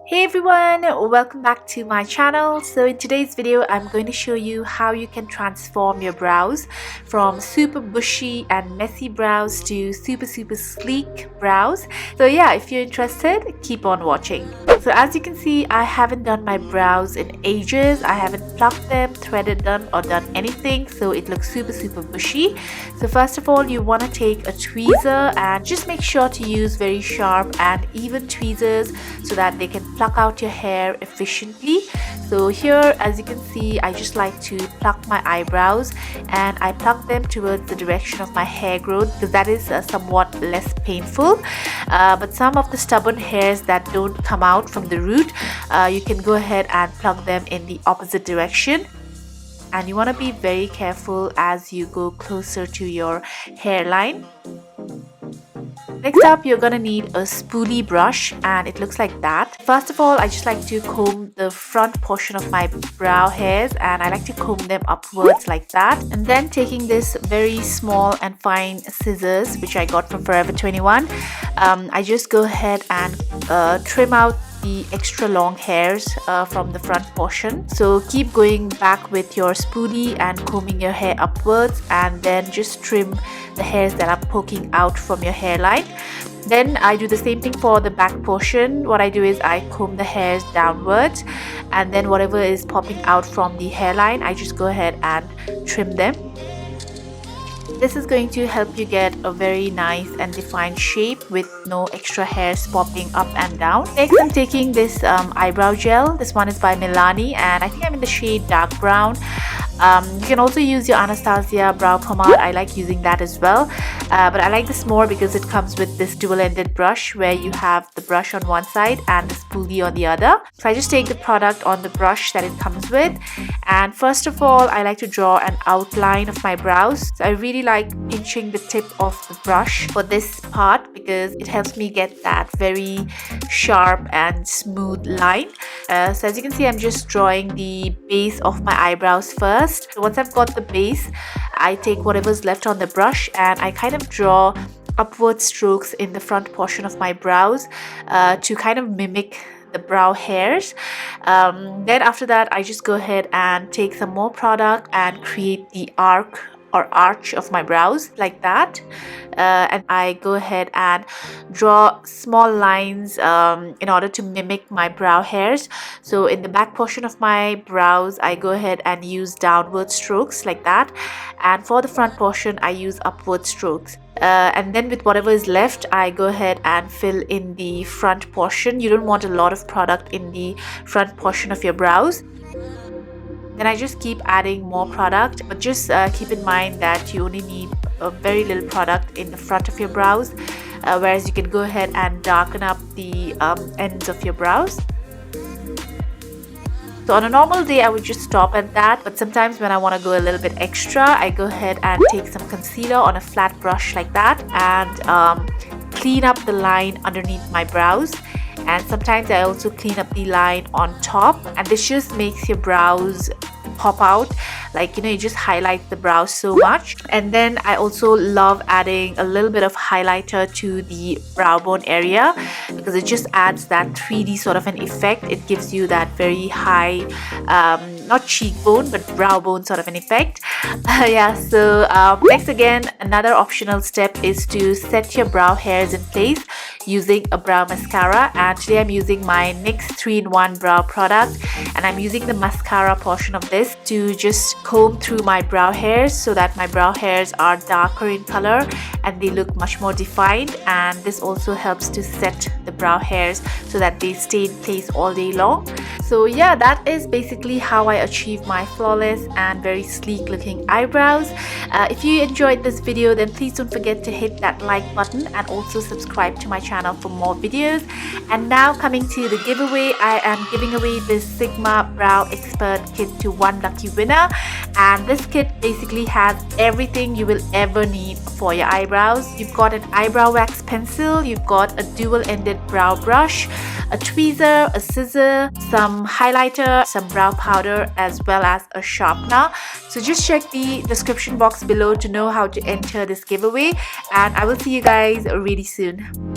Hey everyone, welcome back to my channel. So in today's video I'm going to show you how you can transform your brows from super bushy and messy brows to super sleek brows. So yeah, if you're interested, keep on watching. So as you can see, I haven't done my brows in ages. I haven't plucked them, threaded them or done anything, so it looks super bushy. So first of all, you want to take a tweezer and just make sure to use very sharp and even tweezers so that they can pluck out your hair efficiently. So here, as you can see, I just like to pluck my eyebrows and I pluck them towards the direction of my hair growth because that is somewhat less painful. But some of the stubborn hairs that don't come out from the root, you can go ahead and pluck them in the opposite direction. And you want to be very careful as you go closer to your hairline. Next up, you're gonna need a spoolie brush and it looks like that. First of all, I just like to comb the front portion of my brow hairs and I like to comb them upwards like that. And then taking this very small and fine scissors, which I got from Forever 21, I just go ahead and trim out the extra long hairs from the front portion. So keep going back with your spoolie and combing your hair upwards and then just trim the hairs that are poking out from your hairline. Then I do the same thing for the back portion. What I do is I comb the hairs downwards and then whatever is popping out from the hairline, I just go ahead and trim them. This is going to help you get a very nice and defined shape with no extra hairs popping up and down. Next, I'm taking this eyebrow gel. This one is by Milani and I think I'm in the shade dark brown. You can also use your Anastasia brow pomade. I like using that as well, but I like this more because it comes with this dual-ended brush where you have the brush on one side and the spoolie on the other. So I just take the product on the brush that it comes with, and first of all I like to draw an outline of my brows. So I really like pinching the tip of the brush for this part because it helps me get that very sharp and smooth line. So as you can see, I'm just drawing the base of my eyebrows first. So once I've got the base, I take whatever's left on the brush and I kind of draw upward strokes in the front portion of my brows to kind of mimic the brow hairs. Then after that, I just go ahead and take some more product and create the arc or arch of my brows like that, and I go ahead and draw small lines in order to mimic my brow hairs. So in the back portion of my brows, I go ahead and use downward strokes like that, and for the front portion I use upward strokes. And then with whatever is left, I go ahead and fill in the front portion. You don't want a lot of product in the front portion of your brows. Then I just keep adding more product, but just keep in mind that you only need a very little product in the front of your brows, whereas you can go ahead and darken up the ends of your brows. So on a normal day, I would just stop at that, but sometimes when I want to go a little bit extra, I go ahead and take some concealer on a flat brush like that and clean up the line underneath my brows. And sometimes I also clean up the line on top, and this just makes your brows pop out, like, you know, you just highlight the brows so much. And then I also love adding a little bit of highlighter to the brow bone area because it just adds that 3D sort of an effect. It gives you that very high not cheekbone but brow bone sort of an effect. Yeah, so next, again, another optional step is to set your brow hairs in place using a brow mascara, and today I'm using my NYX 3-in-1 brow product, and I'm using the mascara portion of this to just comb through my brow hairs so that my brow hairs are darker in color and they look much more defined. And this also helps to set the brow hairs so that they stay in place all day long. So yeah, that is basically how I achieve my flawless and very sleek looking eyebrows. If you enjoyed this video, then please don't forget to hit that like button and also subscribe to my channel for more videos. And now coming to the giveaway, I am giving away this Sigma Brow Expert Kit to one lucky winner, and this kit basically has everything you will ever need for your eyebrows. You've got an eyebrow wax pencil, you've got a dual-ended brow brush, a tweezer, a scissor, some highlighter, some brow powder, as well as a sharpener. So just check the description box below to know how to enter this giveaway, and I will see you guys really soon.